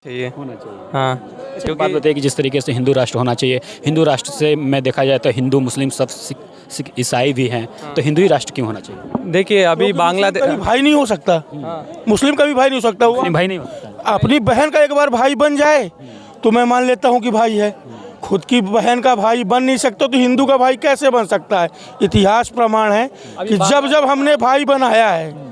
चाहिए होना चाहिए। हाँ क्योंकि बात बताइए कि जिस तरीके से हिंदू राष्ट्र होना चाहिए, हिंदू राष्ट्र से मैं देखा जाए तो हिंदू मुस्लिम सब सिख ईसाई भी हैं, तो हिंदू ही राष्ट्र क्यों होना चाहिए? देखिए अभी बांग्लादेश कभी भाई नहीं हो सकता, मुस्लिम का भी भाई नहीं हो सकता। वो मुस्लिम भाई नहीं हो सकता। अपनी बहन का एक बार भाई बन जाए तो मैं मान लेता हूँ कि भाई है। खुद की बहन का भाई बन नहीं सकता तो हिंदू का भाई कैसे बन सकता है? इतिहास प्रमाण है कि जब जब हमने भाई बनाया है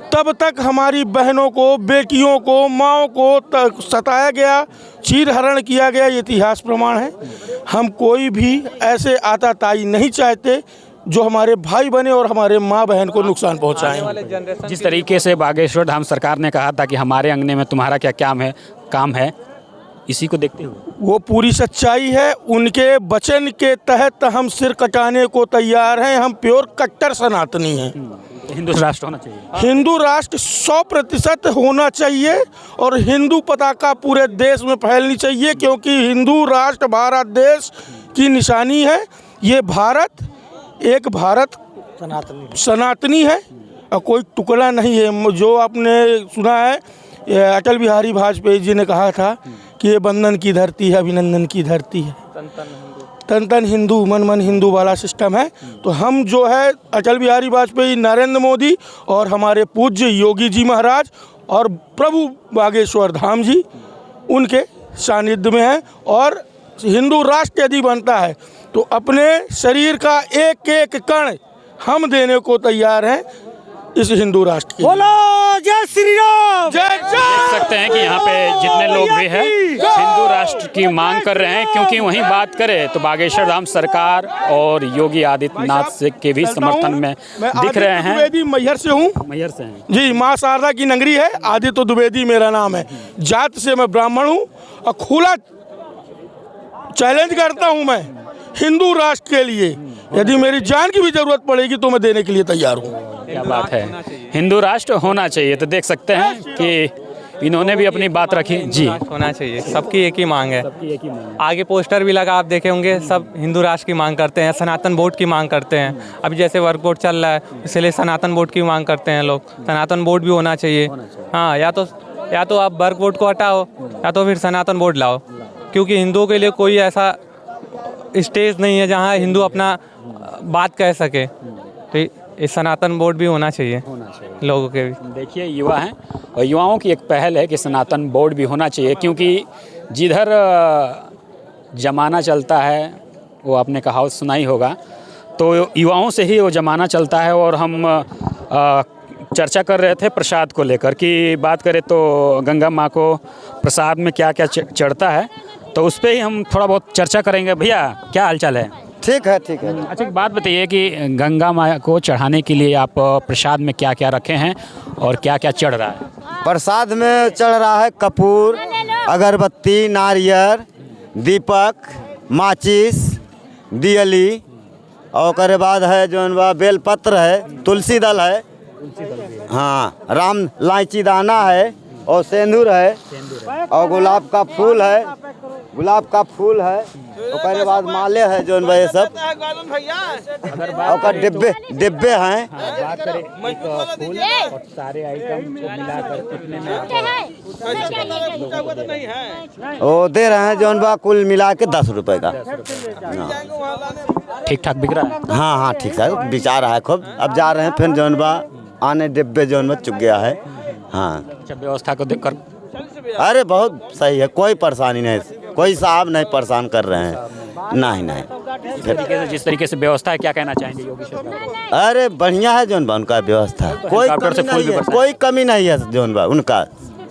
तब तक हमारी बहनों को, बेटियों को, माँओं को सताया गया, चीरहरण किया गया। ये इतिहास प्रमाण है। हम कोई भी ऐसे आताताई नहीं चाहते जो हमारे भाई बने और हमारे माँ बहन को नुकसान पहुँचाएं। जिस तरीके से बागेश्वर धाम सरकार ने कहा था कि हमारे अंगने में तुम्हारा क्या काम है, इसी को देखते हुए वो पूरी सच्चाई है। उनके वचन के तहत हम सिर कटाने को तैयार हैं। हम प्योर कट्टर सनातनी हैं। हिंदू राष्ट्र होना चाहिए। हिंदू राष्ट्र 100% होना चाहिए और हिंदू पताका पूरे देश में फैलनी चाहिए, क्योंकि हिंदू राष्ट्र भारत देश की निशानी है। ये भारत एक भारत सनातनी है और कोई टुकड़ा नहीं है। जो आपने सुना है, अटल बिहारी वाजपेयी जी ने कहा था कि ये बंधन की धरती है, अभिनंदन की धरती है। तन तन हिंदू, मन मन हिंदू वाला सिस्टम है। तो हम जो है अटल बिहारी वाजपेयी, नरेंद्र मोदी और हमारे पूज्य योगी जी महाराज और प्रभु बागेश्वर धाम जी उनके सानिध्य में हैं। और हिंदू राष्ट्र यदि बनता है तो अपने शरीर का एक एक कण हम देने को तैयार हैं इस हिंदू राष्ट्र के। बोलो जय श्री राम। जय देख सकते हैं कि यहाँ पे जितने लोग भी हैं हिंदू राष्ट्र की मांग कर रहे हैं, क्योंकि वहीं बात करें तो बागेश्वर धाम सरकार और योगी आदित्यनाथ से के भी समर्थन में दिख रहे हैं। द्विवेदी मैहर से हूँ। मैहर से हैं जी, माँ शारदा की नगरी है। आदित्य द्विवेदी मेरा नाम है। जात से मैं ब्राह्मण हूँ और खुला चैलेंज करता हूँ मैं हिंदू राष्ट्र के लिए। यदि मेरी जान की भी जरूरत पड़ेगी तो मैं देने के लिए तैयार हूँ। क्या बात है, हिंदू राष्ट्र होना चाहिए। तो देख सकते हैं कि इन्होंने भी अपनी बात रखी। जी, होना चाहिए। सबकी एक ही मांग है। एक ही मांग। आगे पोस्टर भी लगा, आप देखे होंगे, सब हिंदू राष्ट्र की मांग करते हैं, सनातन बोर्ड की मांग करते हैं। अभी जैसे वर्क बोर्ड चल रहा है, इसलिए सनातन बोर्ड की मांग करते हैं लोग। सनातन बोर्ड भी होना चाहिए। हाँ, या तो आप वर्क बोर्ड को हटाओ या तो फिर सनातन बोर्ड लाओ, क्योंकि हिंदुओं के लिए कोई ऐसा स्टेज नहीं है जहाँ हिंदू अपना बात कह सके। तो ये सनातन बोर्ड भी होना चाहिए लोगों के भी। देखिए, युवा हैं और युवाओं की एक पहल है कि सनातन बोर्ड भी होना चाहिए, क्योंकि जिधर ज़माना चलता है वो आपने कहावत सुना ही होगा, तो युवाओं से ही वो ज़माना चलता है। और हम चर्चा कर रहे थे प्रसाद को लेकर कि बात करें तो गंगा माँ को प्रसाद में क्या क्या चढ़ता है, तो उस पर ही हम थोड़ा बहुत चर्चा करेंगे। भैया, क्या हालचाल है? ठीक है, ठीक है। अच्छा, एक बात बताइए कि गंगा माँ को चढ़ाने के लिए आप प्रसाद में क्या क्या रखे हैं और क्या क्या चढ़ रहा है? प्रसाद में चढ़ रहा है कपूर, अगरबत्ती, नारियल, दीपक, माचिस, दियली, और उसके बाद है जो बेलपत्र है, तुलसी दल है, हाँ, राम लाइची दाना है और सिंदूर है और गुलाब का फूल है, उसके बाद माले है जो ये सब, और डिब्बे हैं। बात करें एक फूल और सारे आइटम को मिलाकर कितने में आप वो दे रहे हैं जो कुल मिला के 10 रुपए का। ठीक ठाक बिक रहा है? हाँ हाँ, ठीक है, बिचा रहा है खूब। अब जा रहे हैं फिर जो आने डिब्बे जो चुक गया है। हाँ, अच्छा, व्यवस्था को देखकर अरे बहुत सही है, कोई परेशानी नहीं, कोई साहब नहीं परेशान कर रहे हैं, नहीं। जिस तरीके से व्यवस्था है, क्या कहना चाहेंगे योगी सरकार? अरे बढ़िया है जो उनका व्यवस्था, कोई हेलीकॉप्टर से कमी फूल नहीं भी है, बरसाए। कोई कमी नहीं है जो उनका।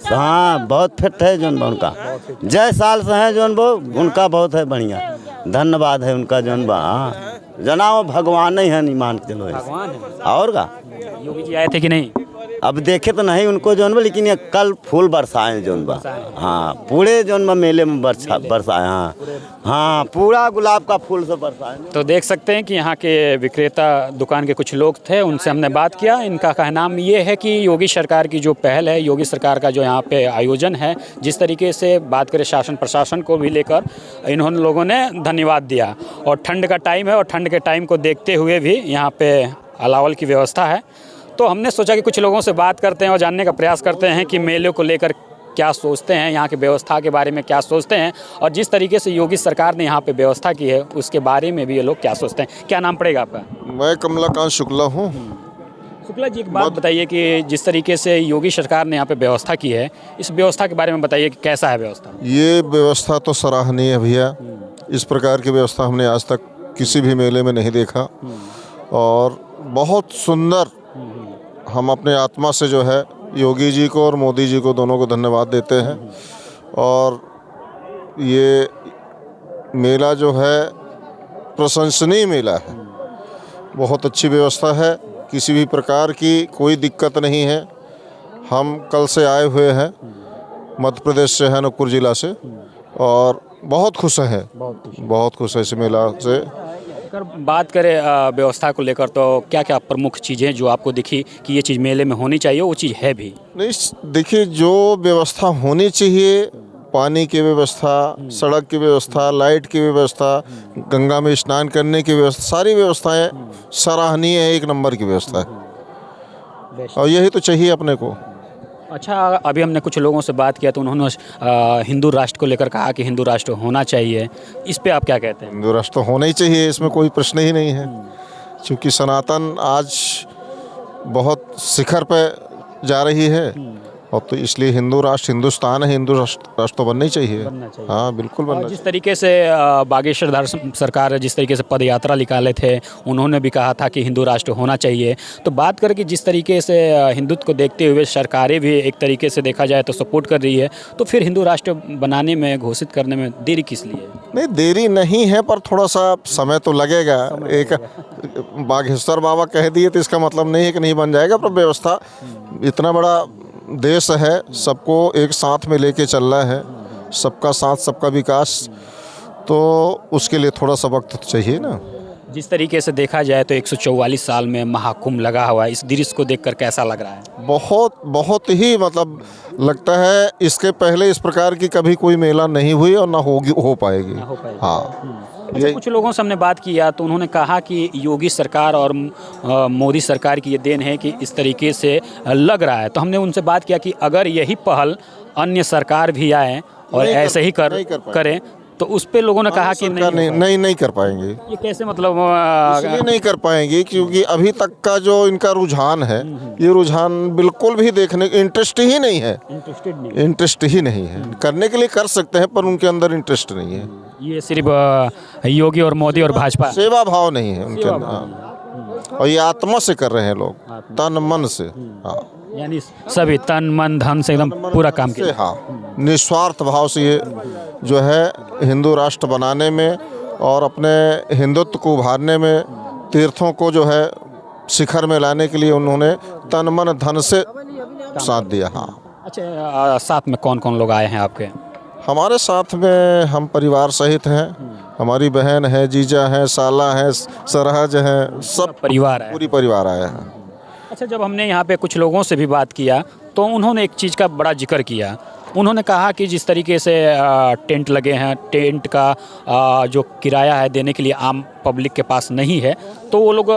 हाँ, बहुत फिट है जो उनका, जय साल से है जो उनका बहुत है बढ़िया। धन्यवाद है उनका जो। हाँ, जना भगवान ही है, नहीं मान के चलो। भगवान है। और का योगी जी आए थे कि नहीं? अब देखे तो नहीं उनको जो, लेकिन ये कल फूल बरसाए जो। हाँ, पूरे जो मेले में बरसाए। हाँ, पूरा गुलाब का फूल से बरसाए। तो देख सकते हैं कि यहाँ के विक्रेता दुकान के कुछ लोग थे, उनसे हमने बात किया। इनका कहना ये है कि योगी सरकार की जो पहल है, योगी सरकार का जो यहाँ पे आयोजन है, जिस तरीके से बात करें शासन प्रशासन को भी लेकर, इन्होंने लोगों ने धन्यवाद दिया। और ठंड का टाइम है और ठंड के टाइम को देखते हुए भी यहाँ पे अलावल की व्यवस्था है। तो हमने सोचा कि कुछ लोगों से बात करते हैं और जानने का प्रयास करते हैं कि मेले को लेकर क्या सोचते हैं, यहाँ की व्यवस्था के बारे में क्या सोचते हैं, और जिस तरीके से योगी सरकार ने यहाँ पे व्यवस्था की है उसके बारे में भी ये लोग क्या सोचते हैं। क्या नाम पड़ेगा आपका? मैं कमलाकांत शुक्ला हूँ। शुक्ला जी, एक बात बताइए कि जिस तरीके से योगी सरकार ने यहाँ पे व्यवस्था की है, इस व्यवस्था के बारे में बताइए कि कैसा है व्यवस्था? ये व्यवस्था तो सराहनीय है भैया। इस प्रकार की व्यवस्था हमने आज तक किसी भी मेले में नहीं देखा और बहुत सुंदर। हम अपने आत्मा से जो है योगी जी को और मोदी जी को दोनों को धन्यवाद देते हैं। और ये मेला जो है प्रशंसनीय मेला है, बहुत अच्छी व्यवस्था है, किसी भी प्रकार की कोई दिक्कत नहीं है। हम कल से आए हुए हैं, मध्य प्रदेश से हैं, अनूपपुर ज़िला से, और बहुत खुश हैं, बहुत खुश है इस मेला से। अगर बात करें व्यवस्था को लेकर तो क्या क्या प्रमुख चीज़ें जो आपको दिखी कि ये चीज़ मेले में होनी चाहिए, वो चीज़ है भी? नहीं, देखिए, जो व्यवस्था होनी चाहिए, पानी की व्यवस्था, सड़क की व्यवस्था, लाइट की व्यवस्था, गंगा में स्नान करने की व्यवस्था, सारी व्यवस्थाएं सराहनीय है, एक नंबर की व्यवस्था है और यही तो चाहिए अपने को। अच्छा, अभी हमने कुछ लोगों से बात किया तो उन्होंने हिंदू राष्ट्र को लेकर कहा कि हिंदू राष्ट्र होना चाहिए। इस पे आप क्या कहते हैं? हिंदू राष्ट्र तो होना ही चाहिए, इसमें कोई प्रश्न ही नहीं है, क्योंकि सनातन आज बहुत शिखर पे जा रही है और तो इसलिए हिंदू राष्ट्र, हिंदुस्तान है, हिंदू राष्ट्र तो बनना ही चाहिए। हाँ, बिल्कुल बनना। जिस तरीके से बागेश्वर धार सरकार जिस तरीके से पद यात्रा निकाले थे, उन्होंने भी कहा था कि हिंदू राष्ट्र होना चाहिए। तो बात करें कि जिस तरीके से हिंदुत्व को देखते हुए सरकारें भी एक तरीके से देखा जाए तो सपोर्ट कर रही है, तो फिर हिंदू राष्ट्र बनाने में, घोषित करने में देरी किस लिए? नहीं, देरी नहीं है, पर थोड़ा सा समय तो लगेगा। एक बागेश्वर बाबा कह दिए तो इसका मतलब नहीं है कि नहीं बन जाएगा, पर व्यवस्था, इतना बड़ा देश है, सबको एक साथ में लेके चलना है, सबका साथ सबका विकास, तो उसके लिए थोड़ा सा वक्त तो चाहिए ना। जिस तरीके से देखा जाए तो 144 साल में महाकुंभ लगा हुआ है, इस दृश्य को देखकर कैसा लग रहा है? बहुत बहुत ही मतलब लगता है इसके पहले इस प्रकार की कभी कोई मेला नहीं हुई और ना हो पाएगी। हाँ। अच्छा, कुछ लोगों से हमने बात किया तो उन्होंने कहा कि योगी सरकार और मोदी सरकार की ये देन है कि इस तरीके से लग रहा है। तो हमने उनसे बात किया कि अगर यही पहल अन्य सरकार भी आए और ऐसे ही करें तो उस पे लोगों ने कहा कि नहीं कर पाएंगे। ये कैसे, मतलब इसलिए नहीं कर पाएंगे क्योंकि अभी तक का जो इनका रुझान है, ये रुझान बिल्कुल भी देखने इंटरेस्ट ही नहीं है, इंटरेस्ट ही नहीं है। करने के लिए कर सकते हैं पर उनके अंदर इंटरेस्ट नहीं है। ये सिर्फ योगी और मोदी और भाजपा, सेवा भाव नहीं है उनके अंदर, और ये आत्मा से कर रहे हैं लोग, तन मन से। हाँ, यानी सभी तन मन धन से एकदम पूरा काम किया। हाँ, निस्वार्थ भाव से ये जो है हिंदू राष्ट्र बनाने में और अपने हिंदुत्व को उभारने में, तीर्थों को जो है शिखर में लाने के लिए उन्होंने तन मन धन से साथ दिया। हाँ। अच्छा, साथ में कौन कौन लोग आए हैं आपके? हमारे साथ में हम परिवार सहित हैं, हमारी बहन है, जीजा है, साला है, सरहज है, सब परिवार है, पूरी परिवार आया है। अच्छा, जब हमने यहाँ पे कुछ लोगों से भी बात किया तो उन्होंने एक चीज़ का बड़ा जिक्र किया। उन्होंने कहा कि जिस तरीके से टेंट लगे हैं, टेंट का जो किराया है देने के लिए आम पब्लिक के पास नहीं है, तो वो लोग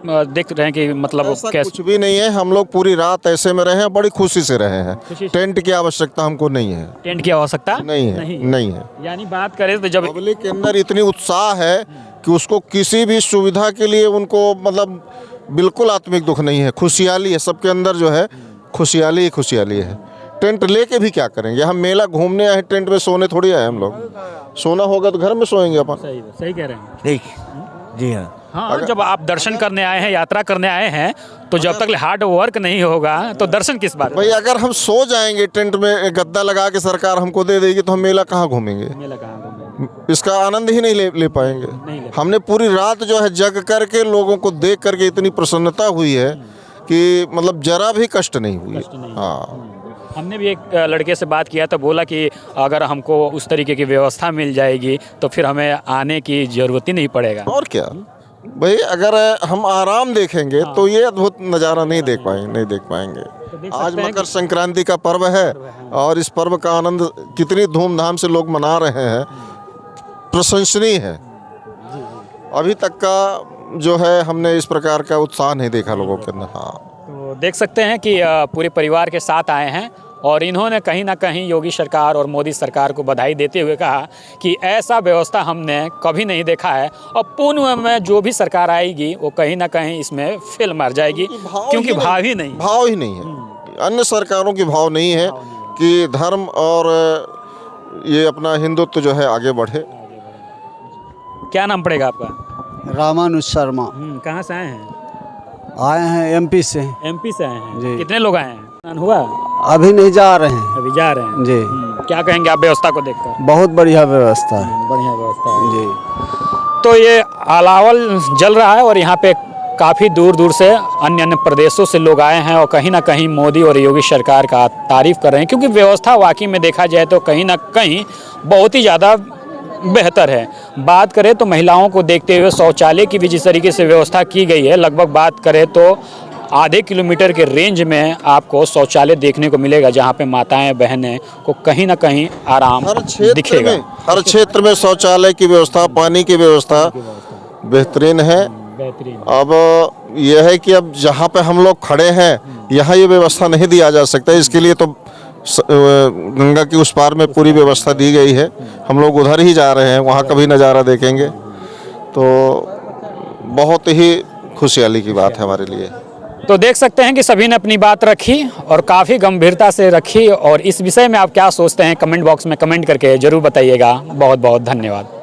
देख रहे हैं कि मतलब कैसे। कुछ भी नहीं है, हम लोग पूरी रात ऐसे में रहे हैं, बड़ी खुशी से रहे हैं। टेंट की आवश्यकता हमको नहीं है। टेंट की आवश्यकता नहीं है। यानी बात करें तो जब पब्लिक के अंदर इतनी उत्साह है कि उसको किसी भी सुविधा के लिए उनको मतलब बिल्कुल आत्मिक दुख नहीं है, खुशहाली है सबके अंदर, जो है खुशहाली ही खुशहाली है। टेंट लेके भी क्या करेंगे? हम मेला घूमने आए, टेंट में सोने थोड़ी आए हम लोग। सोना होगा तो घर में सोएंगे अपन। सही कह रहे हैं। ठीक, जी हाँ। हाँ, जब आप दर्शन करने आए हैं, यात्रा करने आए हैं, तो जब तक हार्ड वर्क नहीं होगा तो दर्शन किस बात? भाई, अगर हम सो जाएंगे टेंट में, गद्दा लगा के सरकार हमको दे देगी, तो हम मेला कहाँ घूमेंगे? इसका आनंद ही नहीं ले पाएंगे। हमने पूरी रात जो है जग करके, लोगों को देख करके इतनी प्रसन्नता हुई है कि मतलब जरा भी कष्ट नहीं हुई। हाँ, हमने भी एक लड़के से बात किया तो बोला कि अगर हमको उस तरीके की व्यवस्था मिल जाएगी तो फिर हमें आने की ज़रूरत ही नहीं पड़ेगा। और क्या भाई, अगर हम आराम देखेंगे तो ये अद्भुत नज़ारा नहीं देख पाएंगे। आज मकर संक्रांति का पर्व है और इस पर्व का आनंद कितनी धूमधाम से लोग मना रहे हैं, प्रशंसनीय है। अभी तक का जो है हमने इस प्रकार का उत्साह नहीं देखा लोगों के अंदर। हाँ, तो देख सकते हैं कि पूरे परिवार के साथ आए हैं और इन्होंने कहीं ना कहीं योगी सरकार और मोदी सरकार को बधाई देते हुए कहा कि ऐसा व्यवस्था हमने कभी नहीं देखा है और पूर्ण में जो भी सरकार आएगी वो कहीं ना कहीं इसमें फेल मार जाएगी, क्योंकि भाव ही नहीं। भाव ही नहीं है। अन्य सरकारों की भाव नहीं है कि धर्म और ये अपना हिंदुत्व जो है आगे बढ़े। क्या नाम पड़ेगा आपका? रामानुज शर्मा। कहाँ से आए हैं? आए हैं एमपी से। एमपी से आए हैं जी। कितने लोग आए हैं? स्नान हुआ? अभी नहीं जा रहे हैं। अभी जा रहे हैं। जी। क्या कहेंगे आप व्यवस्था को देखकर? बहुत बढ़िया व्यवस्था है। बढ़िया व्यवस्था है। जी। तो ये अलावल जल रहा है और यहाँ पे काफ़ी दूर दूर से अन्य अन्य प्रदेशों से लोग आए हैं और कहीं ना कहीं मोदी और योगी सरकार का तारीफ कर रहे हैं, क्योंकि व्यवस्था वाकई में देखा जाए तो कहीं ना कहीं बहुत ही ज़्यादा बेहतर है। बात करें तो महिलाओं को देखते हुए शौचालय की भी जिस तरीके से व्यवस्था की गई है, लगभग बात करें तो आधे किलोमीटर के रेंज में आपको शौचालय देखने को मिलेगा, जहाँ पे माताएं बहनें को कहीं ना कहीं आराम दिखेगा। हर क्षेत्र में शौचालय की व्यवस्था, पानी की व्यवस्था बेहतरीन है। अब यह है कि अब जहाँ पे हम लोग खड़े हैं यहाँ ये व्यवस्था नहीं दिया जा सकता, इसके लिए तो गंगा के उस पार में पूरी व्यवस्था दी गई है। हम लोग उधर ही जा रहे हैं, वहाँ का भी नज़ारा देखेंगे, तो बहुत ही खुशहाली की बात है हमारे लिए। तो देख सकते हैं कि सभी ने अपनी बात रखी और काफ़ी गंभीरता से रखी, और इस विषय में आप क्या सोचते हैं कमेंट बॉक्स में कमेंट करके ज़रूर बताइएगा। बहुत बहुत धन्यवाद।